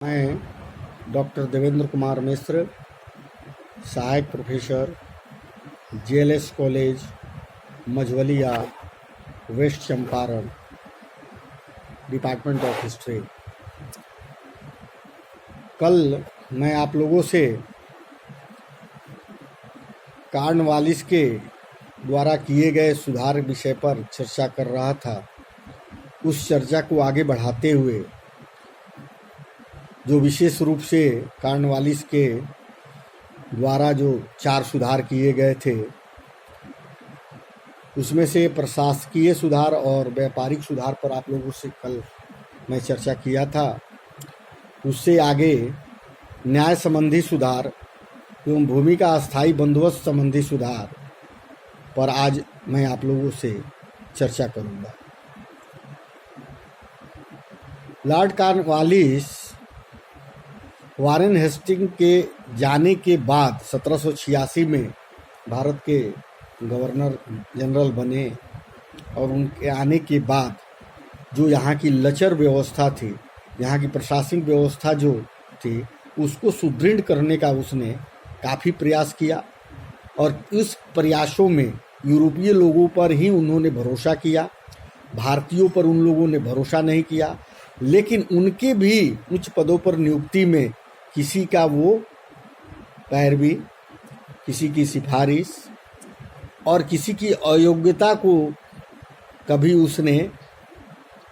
मैं डॉक्टर देवेंद्र कुमार मिश्र, सहायक professor, JLS college Majhaulia, West Champaran, department of history. कल मैं आप लोगों से कॉर्नवालिस के द्वारा किए गए सुधार विषय पर चर्चा कर रहा था। उस चर्चा को आगे बढ़ाते हुए जो विशेष रूप से कॉर्नवालिस के द्वारा जो 4 सुधार किए गए थे, उसमें से प्रशासकीय सुधार और व्यापारिक सुधार पर आप लोगों से कल मैं चर्चा किया था। उससे आगे न्याय संबंधी सुधार एवं भूमि का अस्थायी बंदोबस्त संबंधी सुधार पर आज मैं आप लोगों से चर्चा करूंगा। लॉर्ड कॉर्नवालिस वारेन हेस्टिंग के जाने के बाद 1786 में भारत के गवर्नर जनरल बने और उनके आने के बाद जो यहाँ की लचर व्यवस्था थी, यहाँ की प्रशासनिक व्यवस्था जो थी, उसको सुदृढ़ करने का उसने काफ़ी प्रयास किया। और इस प्रयासों में यूरोपीय लोगों पर ही उन्होंने भरोसा किया, भारतीयों पर उन लोगों ने भरोसा नहीं किया। लेकिन उनके भी उच्च पदों पर नियुक्ति में किसी का वो पैरवी, किसी की सिफारिश और किसी की अयोग्यता को कभी उसने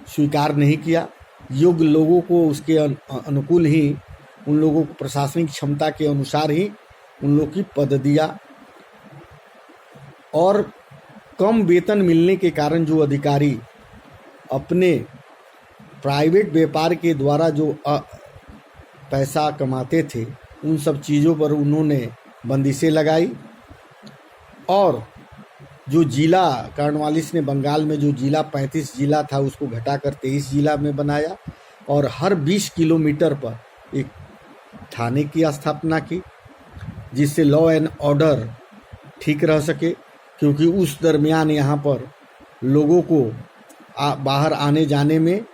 स्वीकार नहीं किया। योग्य लोगों को उसके अनुकूल ही, उन लोगों को प्रशासनिक क्षमता के अनुसार ही उन लोगों की पद दिया। और कम वेतन मिलने के कारण जो अधिकारी अपने प्राइवेट व्यापार के द्वारा जो पैसा कमाते थे, उन सब चीज़ों पर उन्होंने बंदिशें लगाई। और जो जिला कॉर्नवालिस ने बंगाल में जो जिला 35 जिला था, उसको घटाकर 23 जिला में बनाया और हर 20 किलोमीटर पर एक थाने की स्थापना की, जिससे लॉ एंड ऑर्डर ठीक रह सके। क्योंकि उस दरमियान यहाँ पर लोगों को बाहर आने जाने में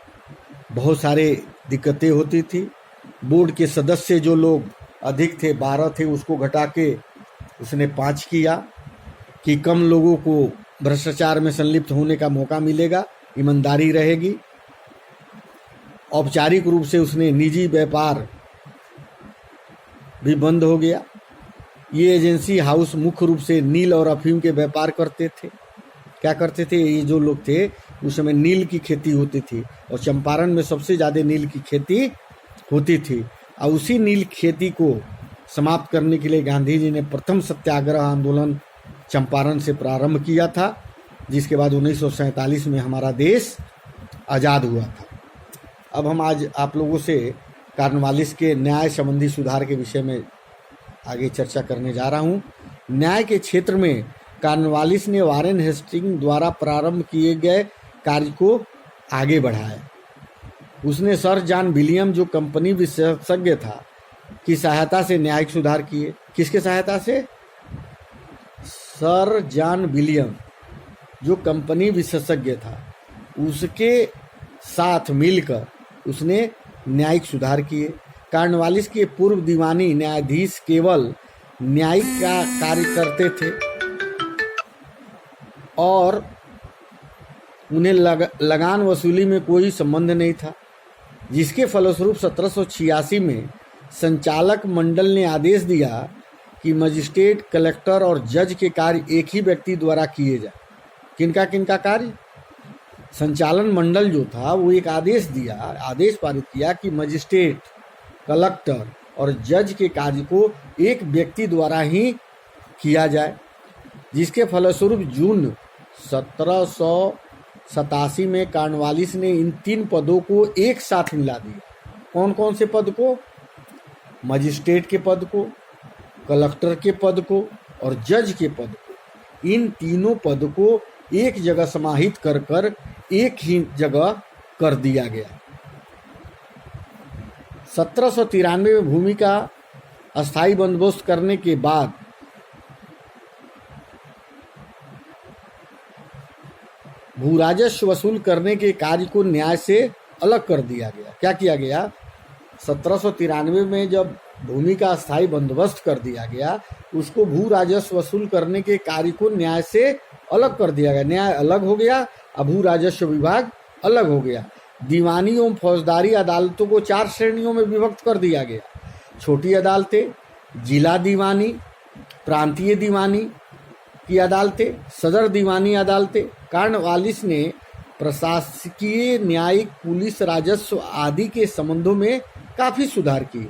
बहुत सारे दिक्कतें होती थी। बोर्ड के सदस्य जो लोग अधिक थे, 12 थे, उसको घटा के उसने 5 किया कि कम लोगों को भ्रष्टाचार में संलिप्त होने का मौका मिलेगा, ईमानदारी रहेगी। औपचारिक रूप से उसने निजी व्यापार भी बंद हो गया। ये एजेंसी हाउस मुख्य रूप से नील और अफीम के व्यापार करते थे। क्या करते थे? ये जो लोग थे, उस समय नील की खेती होती थी और चंपारण में सबसे ज़्यादा नील की खेती होती थी। और उसी नील खेती को समाप्त करने के लिए गांधी जी ने प्रथम सत्याग्रह आंदोलन चंपारण से प्रारंभ किया था, जिसके बाद 1947 में हमारा देश आज़ाद हुआ था। अब हम आज आप लोगों से कॉर्नवालिस के न्याय संबंधी सुधार के विषय में आगे चर्चा करने जा रहा हूँ। न्याय के क्षेत्र में कॉर्नवालिस ने वारेन हेस्टिंग द्वारा प्रारंभ किए गए कार्य को आगे बढ़ाया। उसने सर जॉन विलियम, जो कंपनी विशेषज्ञ था, की सहायता से न्यायिक सुधार किए। किसके सहायता से? सर जॉन विलियम, जो कंपनी विशेषज्ञ था, उसके साथ मिलकर उसने न्यायिक सुधार किए। कॉर्नवालिस के पूर्व दीवानी न्यायाधीश केवल न्यायिक का कार्य करते थे और उन्हें लगान वसूली में कोई संबंध नहीं था, जिसके फलस्वरूप 1786 में संचालक मंडल ने आदेश दिया कि मजिस्ट्रेट, कलेक्टर और जज के कार्य एक ही व्यक्ति द्वारा किए जाए। किनका किनका कार्य? संचालन मंडल जो था वो एक आदेश पारित किया कि मजिस्ट्रेट, कलेक्टर और जज के कार्य को एक व्यक्ति द्वारा ही किया जाए, जिसके फलस्वरूप जून 1787 में कॉर्नवालिस ने इन 3 पदों को एक साथ मिला दिया। कौन कौन से पद को? मजिस्ट्रेट के पद को, कलेक्टर के पद को और जज के पद को। इन तीनों पद को एक जगह समाहित कर एक ही जगह कर दिया गया। 1793 में भूमि का अस्थायी बंदोबस्त करने के बाद भूराजस्व वसूल करने के कार्य को न्याय से अलग कर दिया गया। क्या किया गया? 1793 में जब भूमि का अस्थायी बंदोबस्त कर दिया गया, उसको भू राजस्व वसूल करने के कार्य को न्याय से अलग कर दिया गया। न्याय अलग हो गया, अब भू राजस्व विभाग अलग हो गया। दीवानी एवं फौजदारी अदालतों को 4 श्रेणियों में विभक्त कर दिया गया। छोटी अदालतें, जिला दीवानी, प्रांतीय दीवानी की अदालतें, सदर दीवानी अदालतें। कॉर्नवालिस ने प्रशासकीय, न्यायिक, पुलिस, राजस्व आदि के संबंधों में काफ़ी सुधार किए।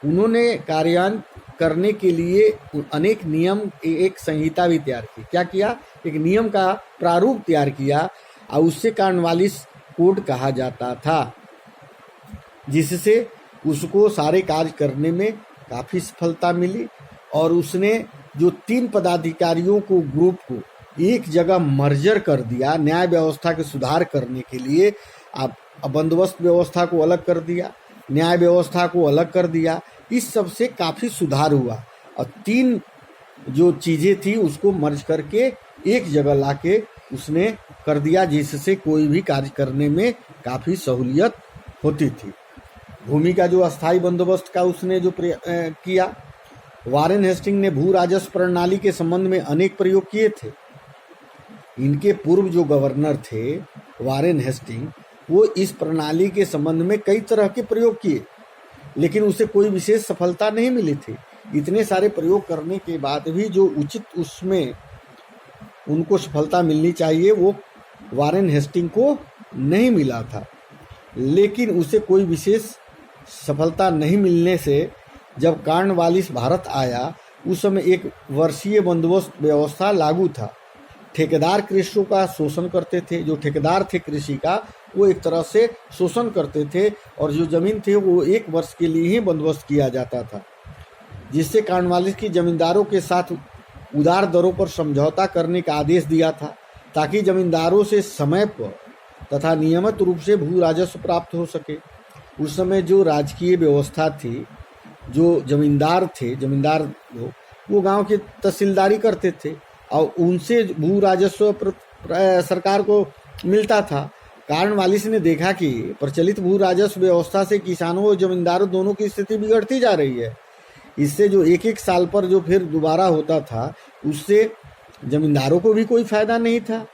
उन्होंने कार्यान्वयन करने के लिए अनेक नियम, एक संहिता भी तैयार की। क्या किया? एक नियम का प्रारूप तैयार किया और उससे कॉर्नवालिस कोड कहा जाता था, जिससे उसको सारे कार्य करने में काफ़ी सफलता मिली। और उसने जो 3 पदाधिकारियों को, ग्रुप को एक जगह मर्जर कर दिया न्याय व्यवस्था के सुधार करने के लिए। अब बंदोबस्त व्यवस्था को अलग कर दिया, न्याय व्यवस्था को अलग कर दिया। इस सब से काफ़ी सुधार हुआ और 3 जो चीज़ें थी उसको मर्ज करके एक जगह लाके उसने कर दिया, जिससे कोई भी कार्य करने में काफ़ी सहूलियत होती थी। भूमि का जो अस्थायी बंदोबस्त का उसने जो किया। वारेन हेस्टिंग ने भू राजस्व प्रणाली के संबंध में अनेक प्रयोग किए थे। इनके पूर्व जो गवर्नर थे वारेन हेस्टिंग, वो इस प्रणाली के संबंध में कई तरह के प्रयोग किए, लेकिन उसे कोई विशेष सफलता नहीं मिली थी। इतने सारे प्रयोग करने के बाद भी जो उचित उसमें उनको सफलता मिलनी चाहिए वो वारेन हेस्टिंग को नहीं मिला था। लेकिन उसे कोई विशेष सफलता नहीं मिलने से जब कॉर्नवालिस भारत आया, उस समय 1 वर्षीय बंदोबस्त व्यवस्था लागू था। ठेकेदार कृषियों का शोषण करते थे। जो ठेकेदार थे कृषि का, वो एक तरह से शोषण करते थे और जो जमीन थे वो 1 वर्ष के लिए ही बंदोबस्त किया जाता था, जिससे कॉर्नवालिस की जमींदारों के साथ उदार दरों पर समझौता करने का आदेश दिया था, ताकि जमींदारों से समय पर तथा नियमित रूप से भू राजस्व प्राप्त हो सके। उस समय जो राजकीय व्यवस्था थी, जो जमींदार थे, जमींदार लोग वो गांव की तहसीलदारी करते थे और उनसे भू राजस्व सरकार को मिलता था। कॉर्नवालिस ने देखा कि प्रचलित भू राजस्व व्यवस्था से किसानों और जमींदारों दोनों की स्थिति बिगड़ती जा रही है। इससे जो 1-1 साल पर जो फिर दोबारा होता था, उससे जमींदारों को भी कोई फायदा नहीं था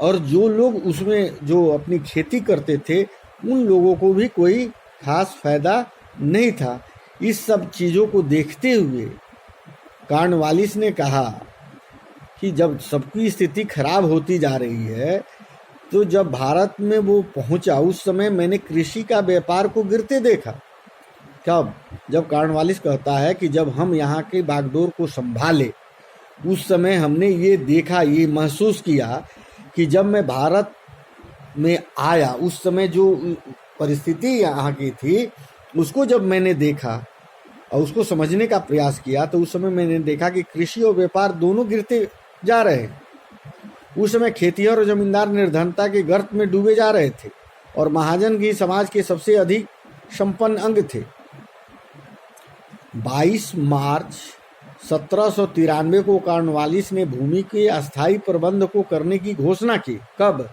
और जो लोग उसमें जो अपनी खेती करते थे उन लोगों को भी कोई खास फायदा नहीं था। इस सब चीज़ों को देखते हुए कॉर्नवालिस ने कहा कि जब सबकी स्थिति खराब होती जा रही है, तो जब भारत में वो पहुंचा, उस समय मैंने कृषि का व्यापार को गिरते देखा। कब? जब कॉर्नवालिस कहता है कि जब हम यहाँ के बागडोर को संभाले, उस समय हमने ये देखा, ये महसूस किया कि जब मैं भारत में आया, उस समय जो परिस्थिति यहाँ की थी उसको जब मैंने देखा और उसको समझने का प्रयास किया, तो उस समय मैंने देखा कि कृषि और व्यापार दोनों गिरते जा रहे हैं। उस समय खेतिहर और जमींदार निर्धनता के गर्त में डूबे जा रहे थे और महाजन की समाज के सबसे अधिक संपन्न अंग थे। 22 मार्च 1793 को कॉर्नवालिस ने भूमि के अस्थायी प्रबंध को करने की घोषणा की। कब?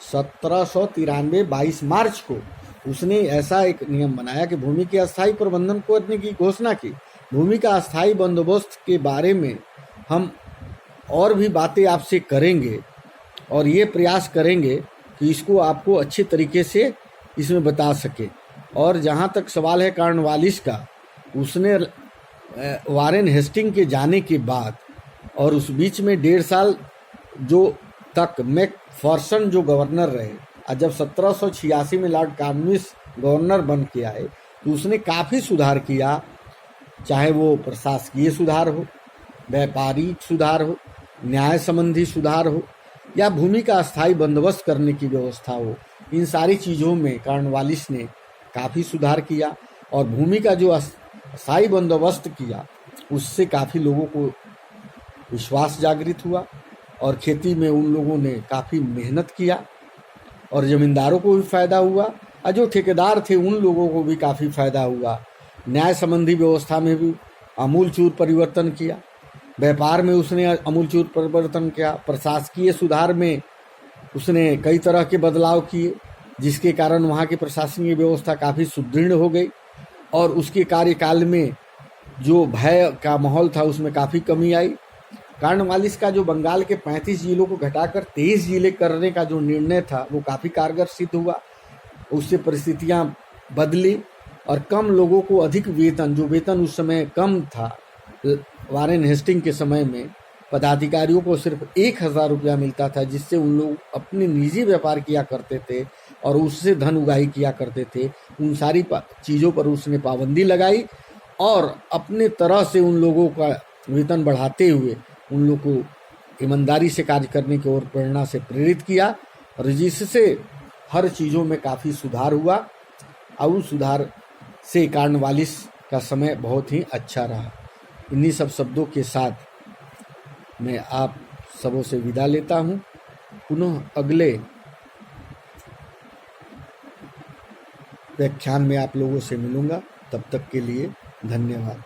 1793 22 मार्च को उसने ऐसा एक नियम बनाया कि भूमि के अस्थायी प्रबंधन को करने की घोषणा की। भूमि का अस्थायी बंदोबस्त के बारे में हम और भी बातें आपसे करेंगे और ये प्रयास करेंगे कि इसको आपको अच्छे तरीके से इसमें बता सके। और जहाँ तक सवाल है कॉर्नवालिस का, उसने वारेन हेस्टिंग के जाने के बाद और उस बीच में 1.5 साल जो तक मैकफर्सन जो गवर्नर रहे, और जब 1786 में लॉर्ड कॉर्नवालिस गवर्नर बन के आए, तो उसने काफ़ी सुधार किया। चाहे वो प्रशासकीय सुधार हो, व्यापारिक सुधार हो, न्याय संबंधी सुधार हो या भूमि का अस्थायी बंदोबस्त करने की व्यवस्था हो, इन सारी चीज़ों में कॉर्नवालिस ने काफ़ी सुधार किया। और भूमि का जो अस्थायी बंदोबस्त किया, उससे काफ़ी लोगों को विश्वास जागृत हुआ और खेती में उन लोगों ने काफ़ी मेहनत किया और ज़मींदारों को भी फ़ायदा हुआ और जो ठेकेदार थे उन लोगों को भी काफ़ी फ़ायदा हुआ। न्याय संबंधी व्यवस्था में भी आमूलचूल परिवर्तन किया, व्यापार में उसने आमूलचूल परिवर्तन किया, प्रशासकीय सुधार में उसने कई तरह के बदलाव किए, जिसके कारण वहाँ की प्रशासनिक व्यवस्था काफ़ी सुदृढ़ हो गई। और उसके कार्यकाल में जो भय का माहौल था उसमें काफ़ी कमी आई। कॉर्नवालिस का जो बंगाल के 35 जिलों को घटाकर 23 जिले करने का जो निर्णय था वो काफ़ी कारगर सिद्ध हुआ। उससे परिस्थितियां बदली और कम लोगों को अधिक वेतन, जो वेतन उस समय कम था, वारेन हेस्टिंग के समय में पदाधिकारियों को सिर्फ 1,000 रुपया मिलता था, जिससे उन लोग अपने निजी व्यापार किया करते थे और उससे धन उगाही किया करते थे। उन सारी चीज़ों पर उसने पाबंदी लगाई और अपने तरह से उन लोगों का वेतन बढ़ाते हुए उन लोग को ईमानदारी से कार्य करने की ओर प्रेरणा से प्रेरित किया और जिससे हर चीज़ों में काफ़ी सुधार हुआ और उस सुधार से कॉर्नवालिस का समय बहुत ही अच्छा रहा। इन्हीं सब शब्दों के साथ मैं आप सबों से विदा लेता हूँ। पुनः अगले व्याख्यान में आप लोगों से मिलूँगा। तब तक के लिए धन्यवाद।